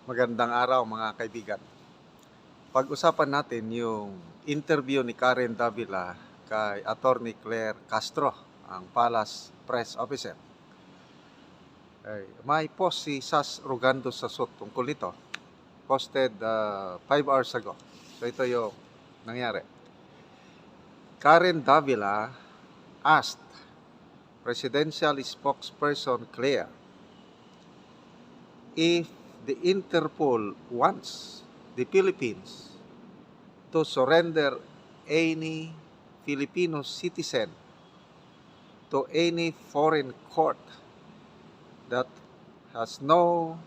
Magandang araw mga kaibigan. Pag-usapan natin yung interview ni Karen Davila kay Attorney Claire Castro, ang Palace Press Officer. May post si Sas Rugando sa SOT tungkol nito. Posted 5 hours ago. So ito yung nangyari. Karen Davila asked Presidential Spokesperson Claire if the Interpol wants the Philippines to surrender any Filipino citizen to any foreign court that has no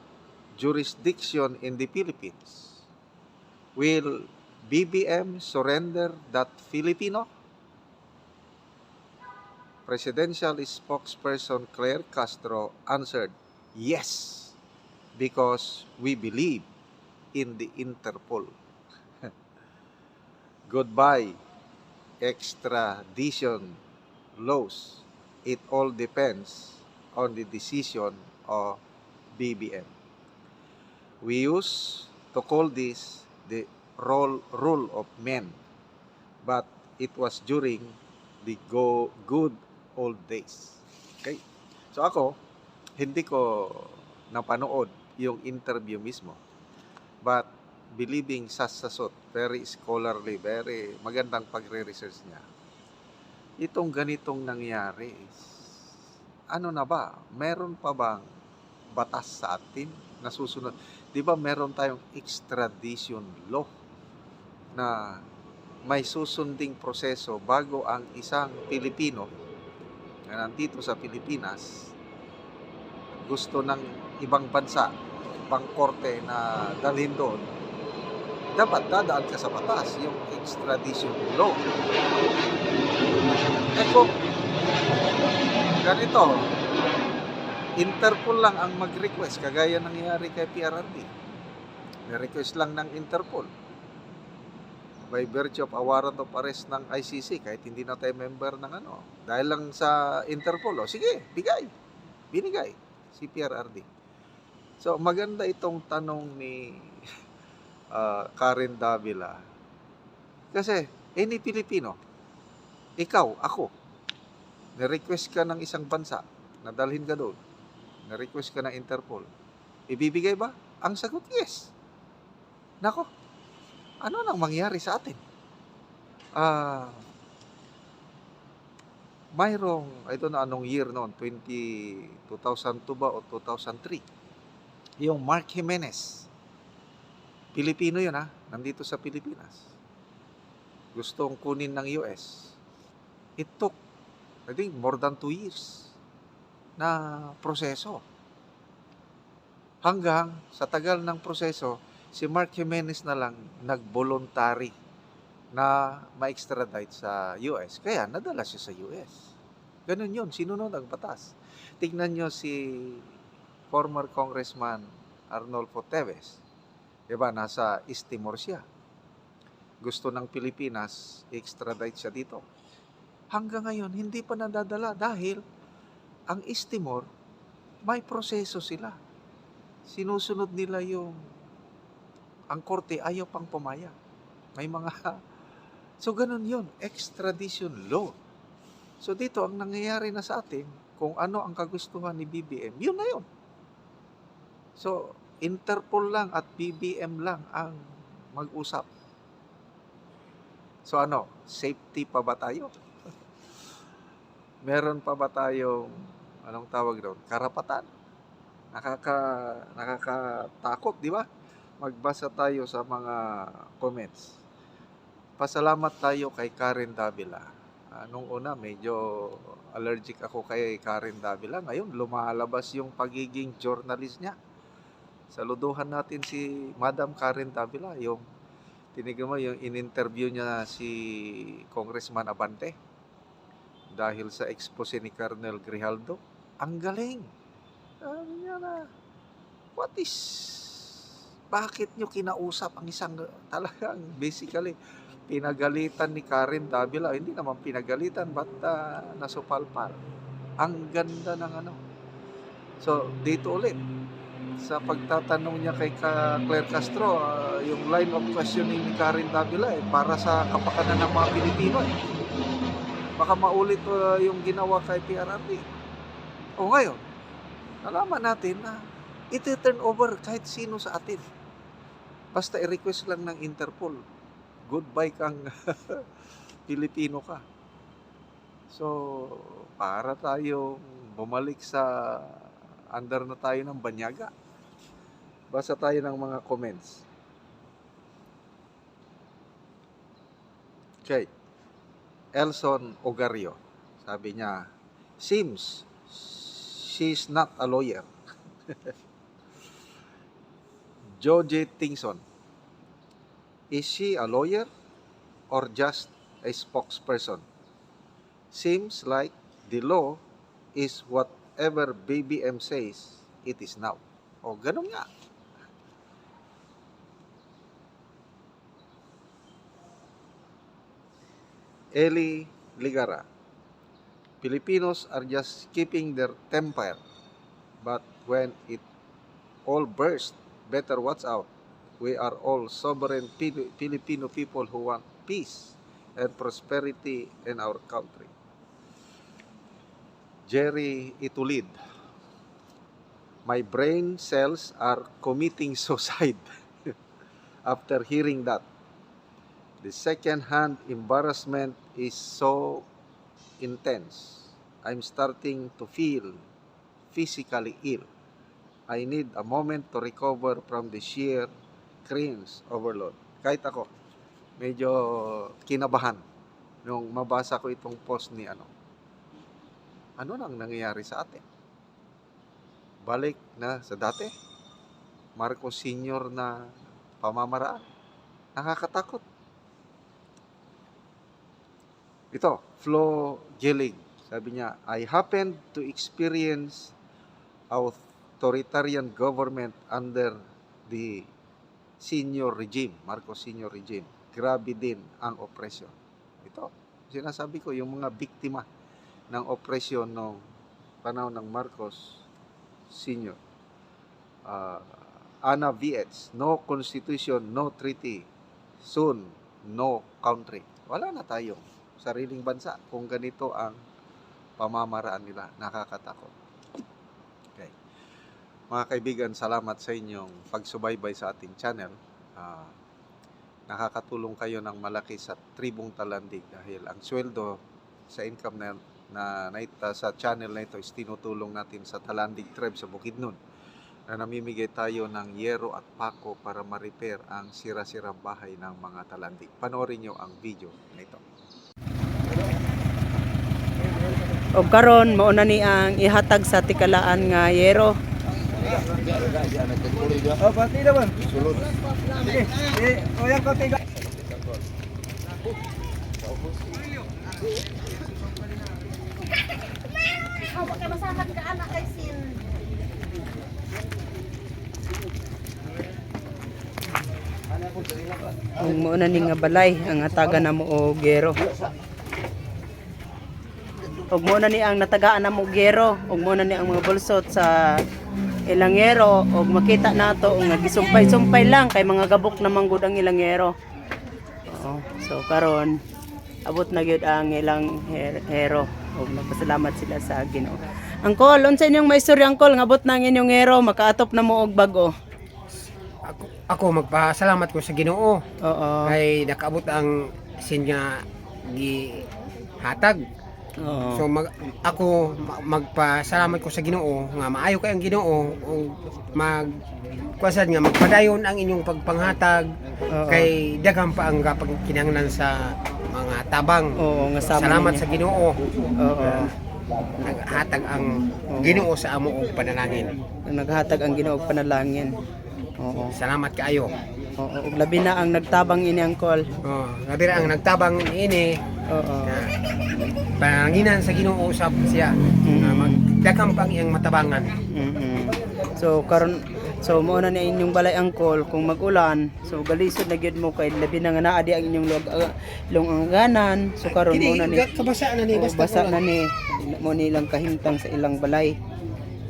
jurisdiction in the Philippines. Will BBM surrender that Filipino? Presidential spokesperson Claire Castro answered, yes, because we believe in the Interpol. Goodbye, extradition laws. It all depends on the decision of BBM. We used to call this the rule of men, but it was during the good old days. Okay? So ako, hindi ko napanood yung interview mismo. But believing sasasot, very scholarly, very magandang pagre-research niya. Itong ganitong nangyari, ano na ba? Meron pa bang batas sa atin na susunod? Di ba meron tayong extradition law na may susunding proseso bago ang isang Pilipino na nandito sa Pilipinas gusto ng ibang bansa, ibang korte na dalhin doon, dapat dadaan ka sa batas, yung extradition law. Eh kung ganito, Interpol lang ang mag-request, kagaya nangyari kay PRRD. May-request lang ng Interpol. By virtue of a warrant of arrest ng ICC, kahit hindi na tayo member ng ano, dahil lang sa Interpol, sige, binigay si PRRD. So, maganda itong tanong ni Karen Davila. Kasi, any Pilipino, ikaw, ako, na-request ka ng isang bansa, nadalhin ka doon, na-request ka ng Interpol, ibibigay ba? Ang sagot, yes. Nako, ano nang mangyari sa atin? Mayroong, I don't know anong year noon, 2002 ba o 2003, yung Mark Jimenez, Pilipino yun nandito sa Pilipinas. Gustong kunin ng US. It took, I think, more than 2 years na proseso. Hanggang sa tagal ng proseso, si Mark Jimenez na lang nag-voluntary na ma-extradite sa US. Kaya nadala siya sa US. Ganun yun, sinunod ang batas. Tignan nyo si former Congressman Arnolfo Teves. Diba, nasa East Timor siya. Gusto ng Pilipinas, extradite siya dito. Hanggang ngayon, hindi pa nadadala dahil ang East Timor, may proseso sila. Sinusunod nila ang korte ayaw pang pumayag. May mga, so ganun yun, extradition law. So dito, ang nangyayari na sa atin, kung ano ang kagustuhan ni BBM, yun na yun. So, Interpol lang at BBM lang ang mag-usap. So ano, safety pa ba tayo? Meron pa ba tayong, anong tawag doon, karapatan? Nakakatakot, di ba? Magbasa tayo sa mga comments. Pasalamat tayo kay Karen Davila. Nung una, medyo allergic ako kay Karen Davila. Ngayon, lumalabas yung pagiging journalist niya. Saluduhan natin si Madam Karen Davila. Yung, tinignan mo, yung in-interview niya si Congressman Abante dahil sa expose ni Colonel Grijaldo. Ang galing. Sabi niya na, bakit nyo kinausap ang isang, talagang basically, pinagalitan ni Karen Davila. Hindi naman pinagalitan, but nasupalpal. Ang ganda ng ano. So, dito ulit, sa pagtatanong niya kay Claire Castro, yung line of questioning ni Karen Davila para sa kapakanan ng mga Pilipino. Baka maulit yung ginawa kay PRRD. O ngayon, nalaman natin na iti-turn over kahit sino sa atin. Basta i-request lang ng Interpol. Goodbye kang Pilipino ka. So, para tayong bumalik sa under na tayo ng banyaga. Basa tayo ng mga comments. Okay. Elson Ogario. Sabi niya, seems she's not a lawyer. Joje Tingson. Is she a lawyer or just a spokesperson? Seems like the law is whatever BBM says it is now. O, ganun nga. Eli Ligara. Filipinos are just keeping their temper, but when it all bursts, better watch out. We are all sovereign Filipino people who want peace and prosperity in our country. Jerry Itulid. My brain cells are committing suicide after hearing that. The second-hand embarrassment is so intense. I'm starting to feel physically ill. I need a moment to recover from the sheer cringe overload. Kahit ako, medyo kinabahan nung mabasa ko itong post ni ano nang nangyayari sa atin? Balik na sa dati? Marcos Sr. na pamamaraan? Nakakatakot. Ito, Flo Gilling. Sabi niya, I happened to experience authoritarian government under the senior regime, Marcos Sr. regime. Grabe din ang oppression. Ito, sinasabi ko, yung mga biktima ng oppression noong panahon ng Marcos Sr. Ana VH, no constitution, no treaty, soon, no country. Wala na tayong sariling bansa kung ganito ang pamamaraan nila. Nakakatakot. Okay. Mga kaibigan, salamat sa inyong pagsubaybay sa ating channel. Nakakatulong kayo ng malaki sa Tribong Talandig dahil ang sweldo sa income na sa channel na ito is tinutulong natin sa Talandig Tribe sa Bukidnon na namimigay tayo ng yero at pako para ma-repair ang sira-sirang bahay ng mga Talandig. Panoorin nyo ang video na ito. O karon mauna ni ang ihatag sa tikalaan nga yero. Oh, pati naman. Sulod. Sige. Oyang ko tiga. Oh, bakit masahan ka anak kay Sin? Kung mauna ni nga balay ang hatagan namo og yero. Og mauna ni ang natagaan namo og yero, og mauna ni ang mga bulsot sa ilang yero, og makita nato nga gisumpay-sumpay lang kay mga gabok na manggod ang ilang yero. Oo. So karon abot na gyud ang ilang hero. Og nagpasalamat sila sa Ginoo. Angkol, unsa inyong maistorya angkol nga abot na ang inyong hero, makaatop na mo og bag-o? Ako magpasalamat ko sa Ginoo. Oo. Kay nakaabot ang sinya gihatag. Oo. So magpasalamat ko sa Ginoo nga maayo kay ang Ginoo ug kuwasan nga magpadayon ang inyong pagpanghatag. Oo. Kay daghang pa ang kinahanglan sa mga tabang. Oo, nga sama Salamat ninyo. sa Ginoo. Oo. Naghatag ang Ginoo sa amo og panalangin. Naghatag ang Ginoo og panalangin. Oo. Salamat kaayo. Oo, ug labi na ang nagtabang ini angkol. Oh, labi ang nagtabang ini. Oo. Pananginan sa Ginoo usab siya na magdaghang pang iyang matabangan. So karon mo na ni inyong balay angkol kung mag-ulan, so galisod na gyud mo kay labi na nga naa di ang inyong lungangganan. So karon mo na ni kabasa na ni basa na ni mo nilang kahimtang sa ilang balay.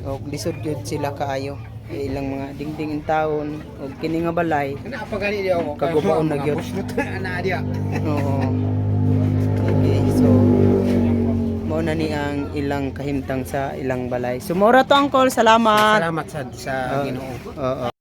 O lisod gyud sila kaayo. ilang mga dingding in taon og kini nga balay. Kana pa gani di ako. Kagubaon na gyud. Na dia. Oo. Okay, so mao na ni ang ilang kahimtang sa ilang balay. So mora to Uncle, salamat. Salamat sa Ginoo. Oo.